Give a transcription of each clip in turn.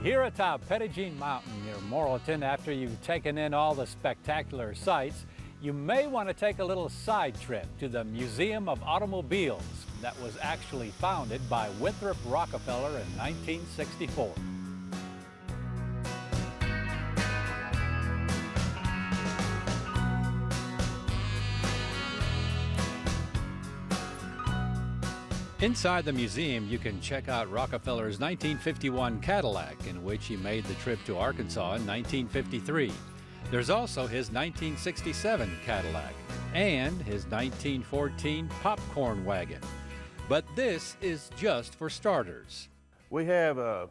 Here atop Petit Jean Mountain near Morrilton, after you've taken in all the spectacular sights, you may want to take a little side trip to the Museum of Automobiles that was actually founded by Wintrhop Rockefeller in 1964. Inside the museum, you can check out Rockefeller's 1951 Cadillac, in which he made the trip to Arkansas in 1953. There's also his 1967 Cadillac and his 1914 popcorn wagon. But this is just for starters. We have a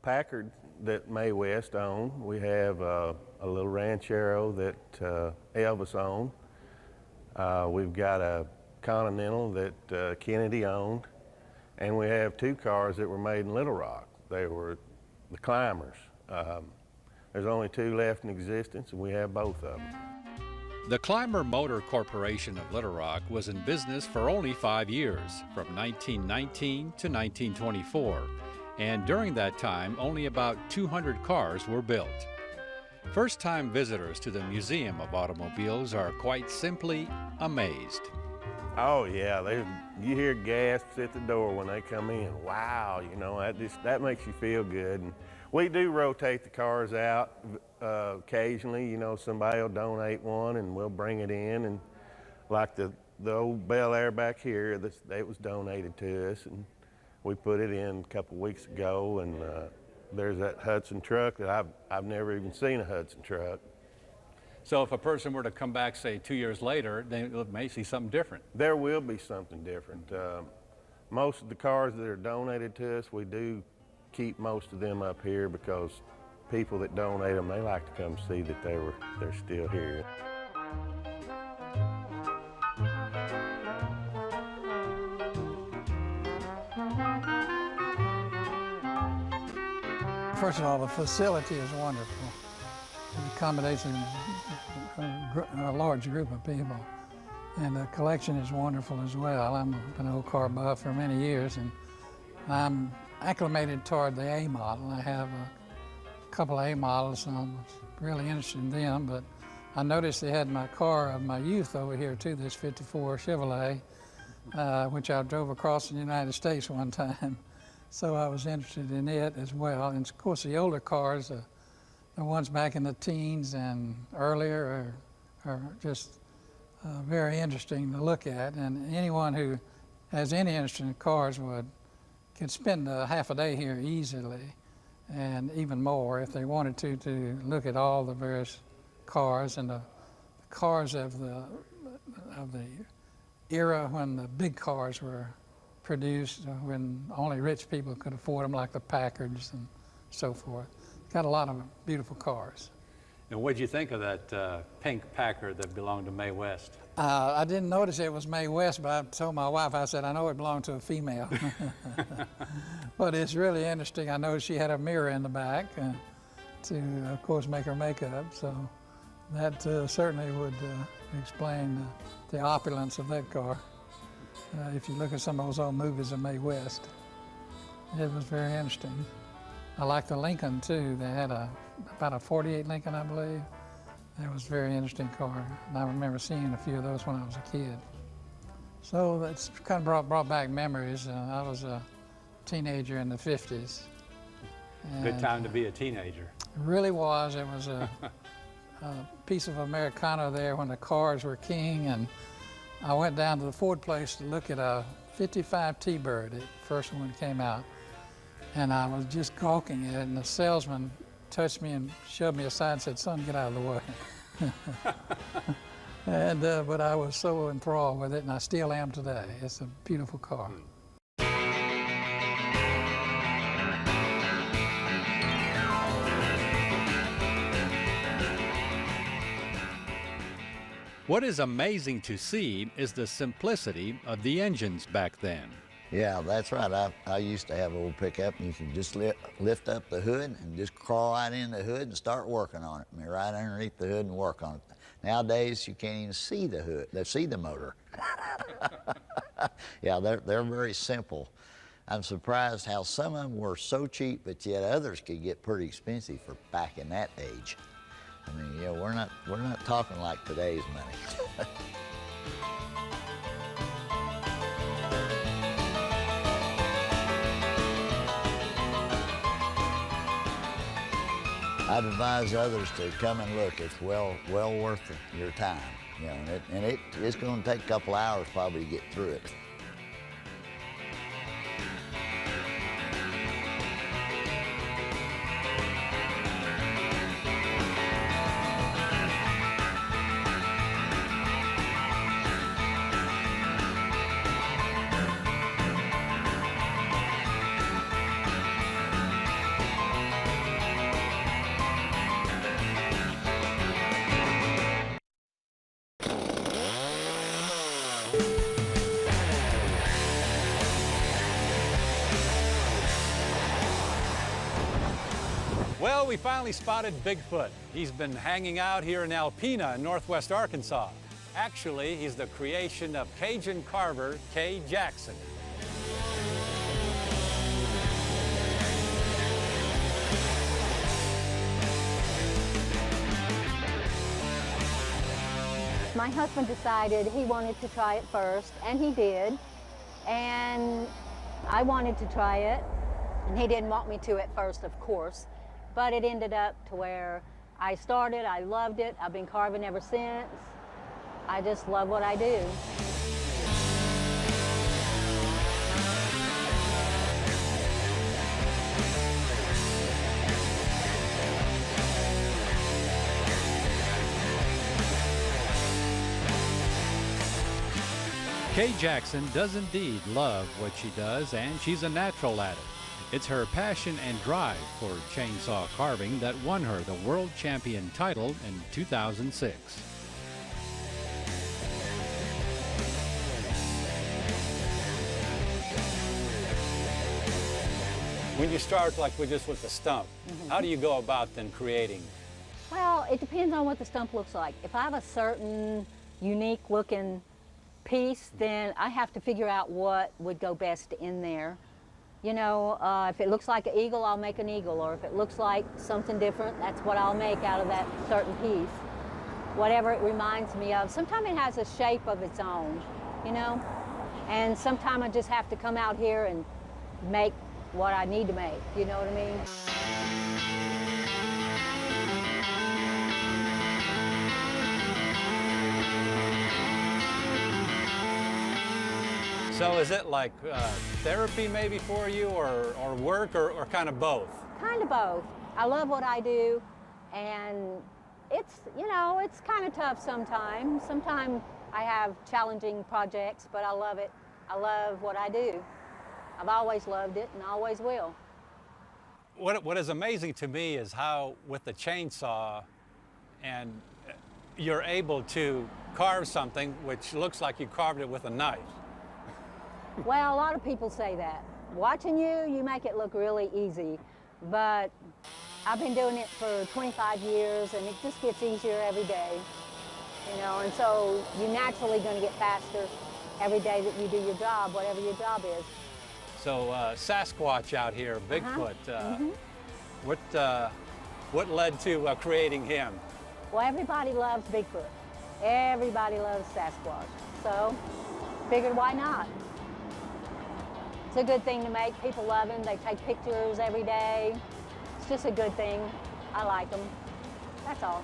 Packard that Mae West owned. We have a little Ranchero that Elvis owned. We've got a Continental that Kennedy owned, and we have two cars that were made in Little Rock. They were the Climbers. There's only two left in existence, and we have both of them. The Climber Motor Corporation of Little Rock was in business for only 5 years, from 1919 to 1924, and during that time only about 200 cars were built. First-time visitors to the Museum of Automobiles are quite simply amazed. Oh yeah, you hear gasps at the door when they come in. Wow, you know, that makes you feel good. And we do rotate the cars out occasionally. You know, somebody will donate one and we'll bring it in. And like the old Bel Air back here, that was donated to us, and we put it in a couple weeks ago. And there's that Hudson truck that I've never even seen a Hudson truck. So if a person were to come back, say, 2 years later, they may see something different. There will be something different. Most of the cars that are donated to us, we do keep most of them up here because people that donate them, they like to come see that they're still here. First of all, the facility is wonderful. It accommodates a large group of people. And the collection is wonderful as well. I've been an old car buff for many years, and I'm acclimated toward the A model. I have a couple of A models, and I'm really interested in them, but I noticed they had my car of my youth over here too, this 54 Chevrolet, which I drove across the United States one time. So I was interested in it as well. And of course the older cars, the ones back in the teens and earlier are just very interesting to look at. And anyone who has any interest in cars could spend half a day here easily, and even more if they wanted to look at all the various cars and the cars of the era when the big cars were produced, when only rich people could afford them, like the Packards and so forth. Got a lot of beautiful cars. And what did you think of that pink Packard that belonged to Mae West? I didn't notice it was Mae West, but I told my wife, I said, I know it belonged to a female. But it's really interesting. I noticed she had a mirror in the back to, of course, make her makeup. So that certainly would explain the opulence of that car. If you look at some of those old movies of Mae West, it was very interesting. I like the Lincoln too. They had about a 48 Lincoln, I believe. It was a very interesting car. And I remember seeing a few of those when I was a kid. So that's kind of brought back memories. I was a teenager in the 50s. Good time to be a teenager. It really was. It was a piece of Americana there when the cars were king. And I went down to the Ford place to look at a 55 T-Bird, the first one that came out. And I was just gawking at it, and the salesman touched me and shoved me aside and said, son, get out of the way. And, but I was so enthralled with it, and I still am today. It's a beautiful car. What is amazing to see is the simplicity of the engines back then. Yeah, that's right. I used to have an old pickup, and you could just lift up the hood and just crawl right in the hood and start working on it. I mean, right underneath the hood and work on it. Nowadays, you can't even see the hood, see the motor. Yeah, they're very simple. I'm surprised how some of them were so cheap, but yet others could get pretty expensive for back in that age. I mean, yeah, we're not talking like today's money. I'd advise others to come and look. It's well worth your time, you know, and it's going to take a couple hours probably to get through it. Well, we finally spotted Bigfoot. He's been hanging out here in Alpena in northwest Arkansas. Actually, he's the creation of Cajun carver Kay Jackson. My husband decided he wanted to try it first, and he did. And I wanted to try it, and he didn't want me to at first, of course. But it ended up to where I started, I loved it, I've been carving ever since. I just love what I do. Kay Jackson does indeed love what she does, and she's a natural at it. It's her passion and drive for chainsaw carving that won her the world champion title in 2006. When you start like with the stump, how do you go about then creating? Well, it depends on what the stump looks like. If I have a certain unique looking piece, then I have to figure out what would go best in there. You know, if it looks like an eagle, I'll make an eagle, or if it looks like something different, that's what I'll make out of that certain piece. Whatever it reminds me of. Sometimes it has a shape of its own, you know, and sometimes I just have to come out here and make what I need to make, you know what I mean? So is it like therapy maybe for you, or work, or kind of both? Kind of both. I love what I do, and it's, you know, it's kind of tough sometimes. Sometimes I have challenging projects, but I love it. I love what I do. I've always loved it and always will. What is amazing to me is how with the chainsaw, and you're able to carve something which looks like you carved it with a knife. Well, a lot of people say that. Watching you, you make it look really easy, but I've been doing it for 25 years and it just gets easier every day, you know, and so you're naturally going to get faster every day that you do your job, whatever your job is. So Sasquatch out here, Bigfoot, what led to creating him? Well, everybody loves Bigfoot. Everybody loves Sasquatch, so figured why not? It's a good thing to make. People love him. They take pictures every day. It's just a good thing. I like them. That's all.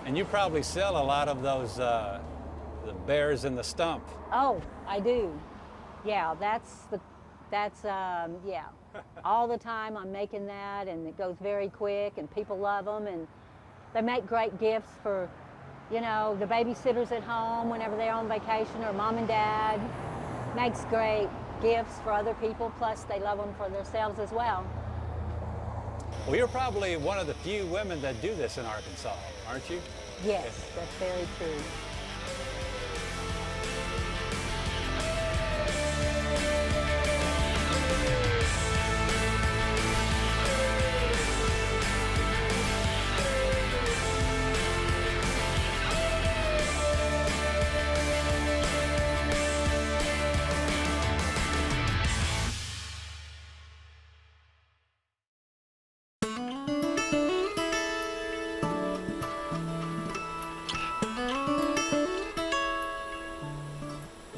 And you probably sell a lot of those the bears in the stump. Oh, I do. Yeah, yeah. All the time I'm making that, and it goes very quick, and people love them, and they make great gifts for, you know, the babysitters at home whenever they're on vacation, or mom and dad. Makes great gifts for other people, plus they love them for themselves as well. Well, you're probably one of the few women that do this in Arkansas, aren't you? Yes, that's very true.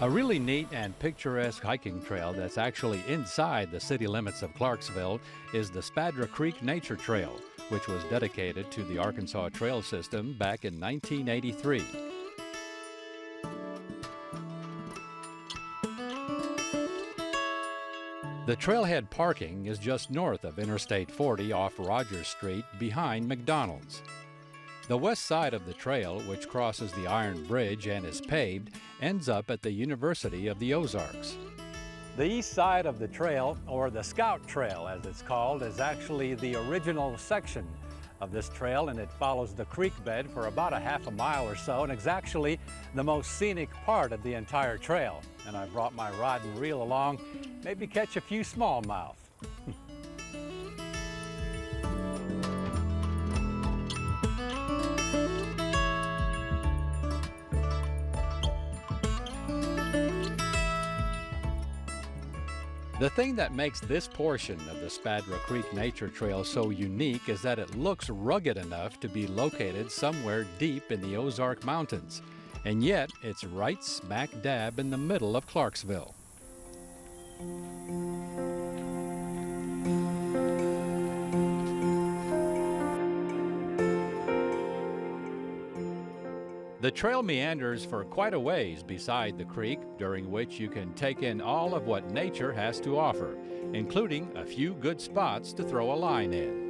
A really neat and picturesque hiking trail that's actually inside the city limits of Clarksville is the Spadra Creek Nature Trail, which was dedicated to the Arkansas Trail System back in 1983. The trailhead parking is just north of Interstate 40 off Rogers Street behind McDonald's. The west side of the trail, which crosses the Iron Bridge and is paved, ends up at the University of the Ozarks. The east side of the trail, or the Scout Trail as it's called, is actually the original section of this trail, and it follows the creek bed for about a half a mile or so, and it's actually the most scenic part of the entire trail. And I brought my rod and reel along, maybe catch a few smallmouth. The thing that makes this portion of the Spadra Creek Nature Trail so unique is that it looks rugged enough to be located somewhere deep in the Ozark Mountains, and yet it's right smack dab in the middle of Clarksville. The trail meanders for quite a ways beside the creek, during which you can take in all of what nature has to offer, including a few good spots to throw a line in.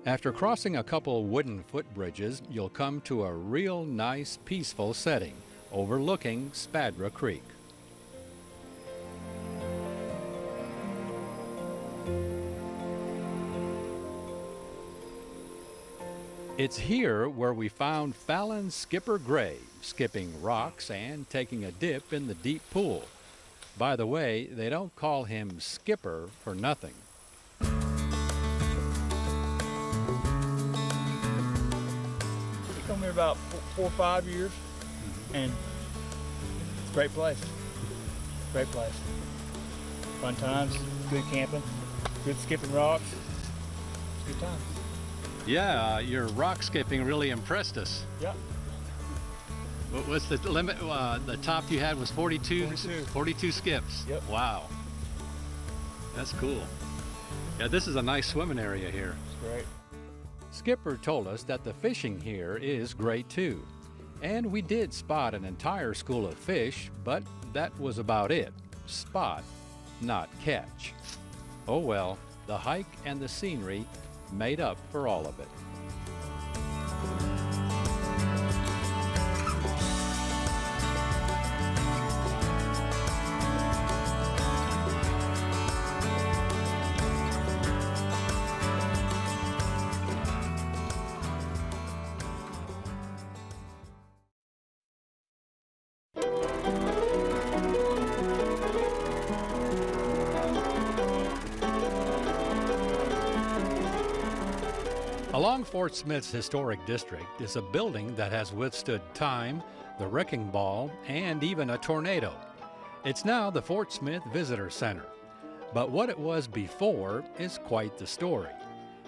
After crossing a couple wooden footbridges, you'll come to a real nice, peaceful setting overlooking Spadra Creek. It's here where we found Fallon's Skipper Gray, skipping rocks and taking a dip in the deep pool. By the way, they don't call him Skipper for nothing. He come here about 4 or 5 years, and it's a great place. Great place. Fun times, good camping, good skipping rocks. It's good times. Yeah, your rock skipping really impressed us. Yep. What was the limit? The top you had was 42? 42 skips. Yep. Wow. That's cool. Yeah, this is a nice swimming area here. It's great. Skipper told us that the fishing here is great too. And we did spot an entire school of fish, but that was about it. Spot, not catch. Oh well, the hike and the scenery made up for all of it. Along Fort Smith's historic district is a building that has withstood time, the wrecking ball, and even a tornado. It's now the Fort Smith Visitor Center. But what it was before is quite the story.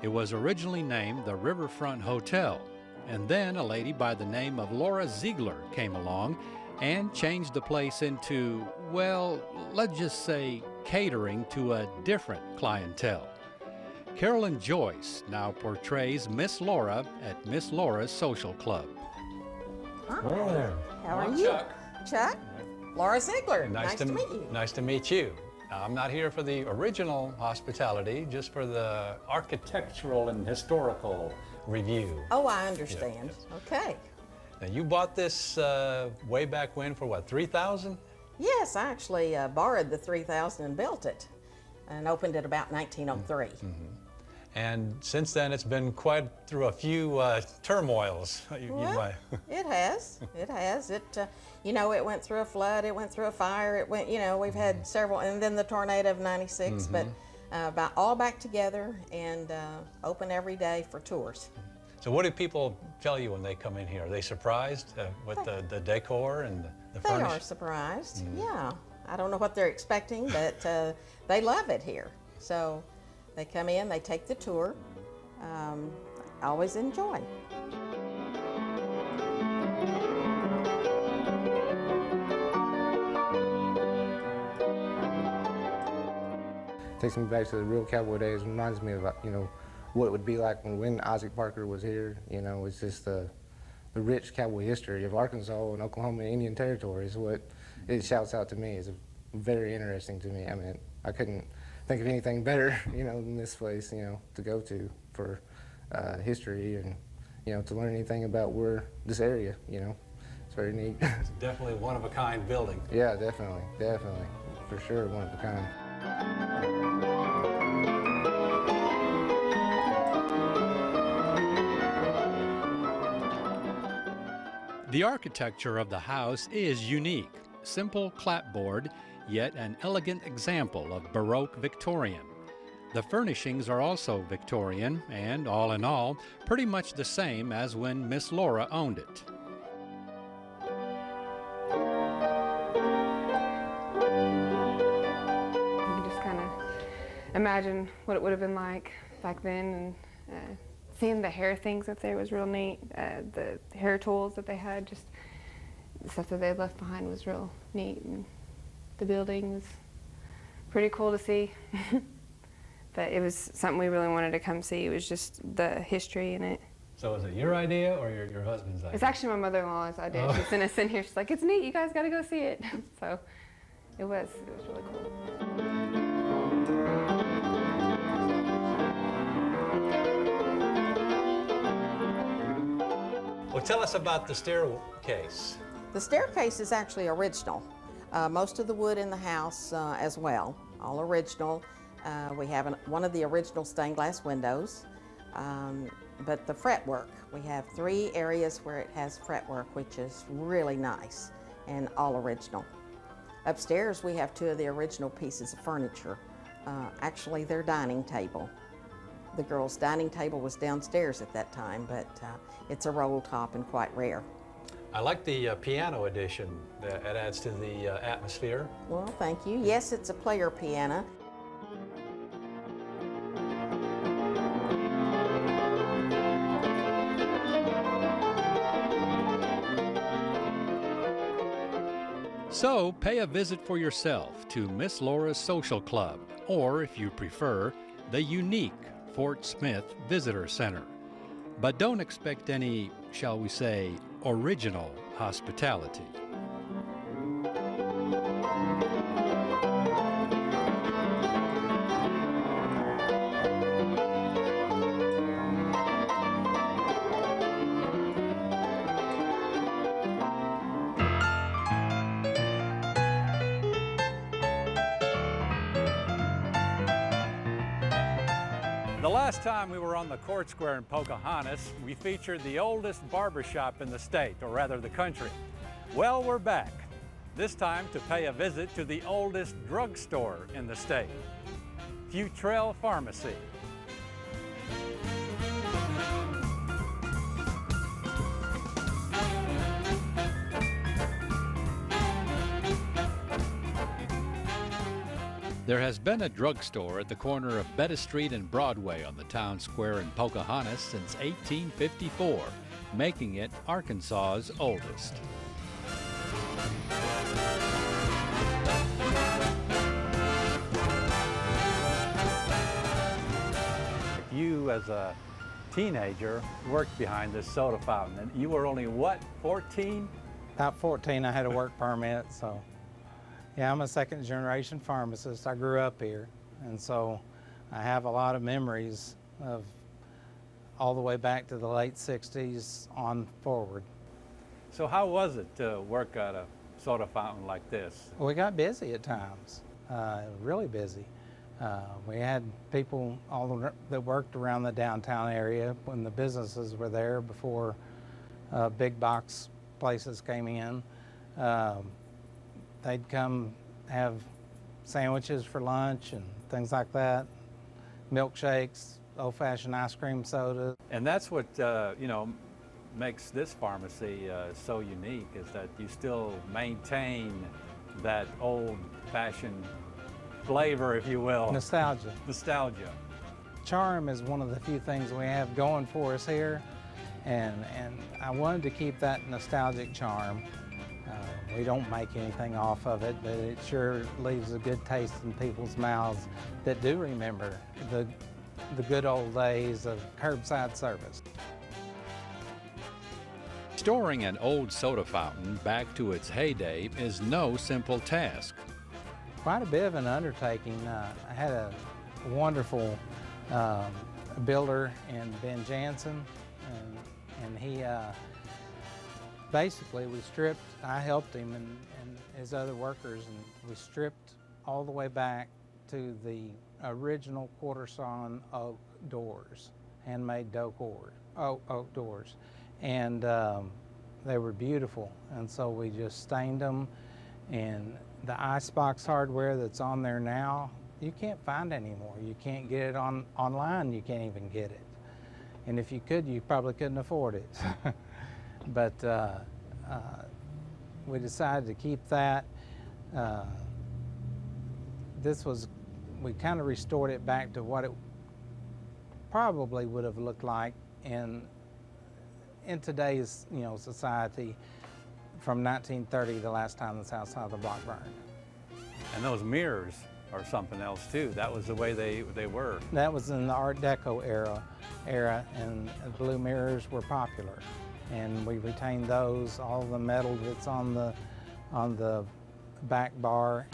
It was originally named the Riverfront Hotel, and then a lady by the name of Laura Ziegler came along and changed the place into, well, let's just say catering to a different clientele. Carolyn Joyce now portrays Miss Laura at Miss Laura's Social Club. Hi. Hello there. How are I'm you? Chuck. Chuck? Laura Ziegler. Nice to meet you. Nice to meet you. I'm not here for the original hospitality, just for the architectural and historical review. Oh, I understand. Okay. Now, you bought this way back when for what, $3,000? Yes, I actually borrowed the 3,000 and built it and opened it about 1903. And since then, it's been quite through a few turmoils. Well, it has. It has. It, you know, it went through a flood, it went through a fire, it went, you know, we've had several, and then the tornado of '96, but about all back together and open every day for tours. So what do people tell you when they come in here? Are they surprised with the decor and the They furniture? are surprised, yeah. I don't know what they're expecting, but they love it here. So They come in, they take the tour. Always enjoy. Takes me back to the real cowboy days. Reminds me of, you know, what it would be like when Isaac Parker was here. You know, it's just the rich cowboy history of Arkansas and Oklahoma and Indian Territory is what it shouts out to me. It's very interesting to me. I mean, I couldn't think of anything better, you know, than this place, you know, to go to for history and, you know, to learn anything about this area, you know. It's very neat. It's definitely one of a kind building. Yeah, definitely, for sure, one of a kind. The architecture of the house is unique. Simple clapboard, yet an elegant example of Baroque Victorian. The furnishings are also Victorian and, all in all, pretty much the same as when Miss Laura owned it. You can just kind of imagine what it would have been like back then, and seeing the hair things up there was real neat. The hair tools that they had, just the stuff that they had left behind was real neat, and the building was pretty cool to see. But it was something we really wanted to come see. It was just the history in it. So is it your idea or your husband's idea? It's actually my mother-in-law's idea. She sent us in here. She's like, "It's neat. You guys got to go see it." So it was really cool. Well, tell us about the staircase. The staircase is actually original. Most of the wood in the house as well, all original. We have one of the original stained glass windows, but the fretwork, we have 3 areas where it has fretwork, which is really nice and all original. Upstairs, we have 2 of the original pieces of furniture. Actually, their dining table. The girls' dining table was downstairs at that time, but it's a roll top and quite rare. I like the piano edition. That adds to the atmosphere. Well, thank you. Yes, it's a player piano. So pay a visit for yourself to Miss Laura's Social Club, or if you prefer, the unique Fort Smith Visitor Center. But don't expect any, shall we say, original hospitality. The last time we were on the Court Square in Pocahontas, we featured the oldest barbershop in the state, or rather the country. Well, we're back, this time to pay a visit to the oldest drugstore in the state, Futrell Pharmacy. There has been a drugstore at the corner of Bettis Street and Broadway on the town square in Pocahontas since 1854, making it Arkansas's oldest. You, as a teenager, worked behind this soda fountain, and you were only, what, 14? About 14, I had a work permit, so. Yeah, I'm a second-generation pharmacist. I grew up here, and so I have a lot of memories of all the way back to the late 60s on forward. So how was it to work at a soda fountain like this? We got busy at times, really busy. We had people that worked around the downtown area when the businesses were there before big box places came in. They'd come have sandwiches for lunch and things like that, milkshakes, old-fashioned ice cream soda. And that's what, you know, makes this pharmacy so unique, is that you still maintain that old-fashioned flavor, if you will. Nostalgia. Nostalgia. charm is one of the few things we have going for us here, and I wanted to keep that nostalgic charm. We don't make anything off of it, but it sure leaves a good taste in people's mouths that do remember the good old days of curbside service. Restoring an old soda fountain back to its heyday is no simple task. Quite a bit of an undertaking. I had a wonderful builder in Ben Jansen, and he basically, I helped him and his other workers, and we stripped all the way back to the original quarter-sawn oak doors, handmade oak doors. And they were beautiful, and so we just stained them, and the icebox hardware that's on there now, you can't find anymore. You can't get it online, you can't even get it. And if you could, you probably couldn't afford it. But we decided to keep that. We kind of restored it back to what it probably would have looked like in today's society from 1930, the last time the south side of the block burned. And those mirrors are something else too. That was the way they were. That was in the Art Deco era, and blue mirrors were popular. And we retained those, all the metal that's on the back bar.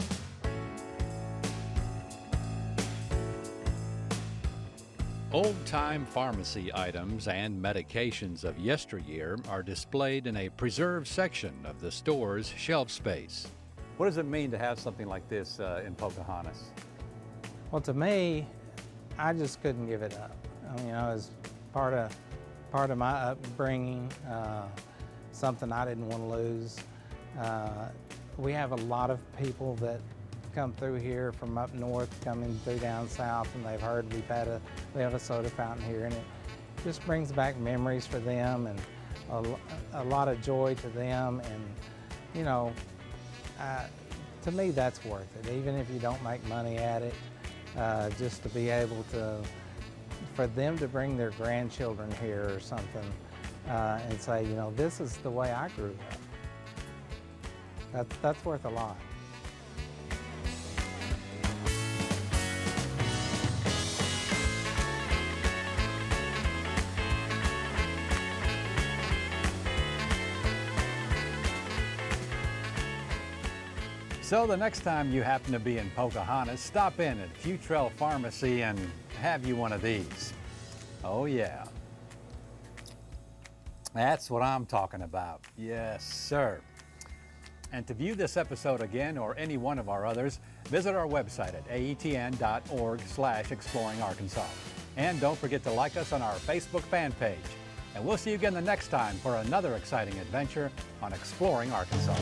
Old-time pharmacy items and medications of yesteryear are displayed in a preserved section of the store's shelf space. What does it mean to have something like this in Pocahontas? Well, to me, I just couldn't give it up. As part of my upbringing, something I didn't want to lose. We have a lot of people that come through here from up north, coming through down south, and they've heard we have a soda fountain here, and it just brings back memories for them and a lot of joy to them. And to me, that's worth it. Even if you don't make money at it, just to be able for them to bring their grandchildren here or something and say, this is the way I grew up. That's worth a lot. So the next time you happen to be in Pocahontas, stop in at Futrell Pharmacy and have you one of these. Oh yeah. That's what I'm talking about. Yes, sir. And to view this episode again or any one of our others, visit our website at aetn.org/exploringarkansas. And don't forget to like us on our Facebook fan page. And we'll see you again the next time for another exciting adventure on Exploring Arkansas.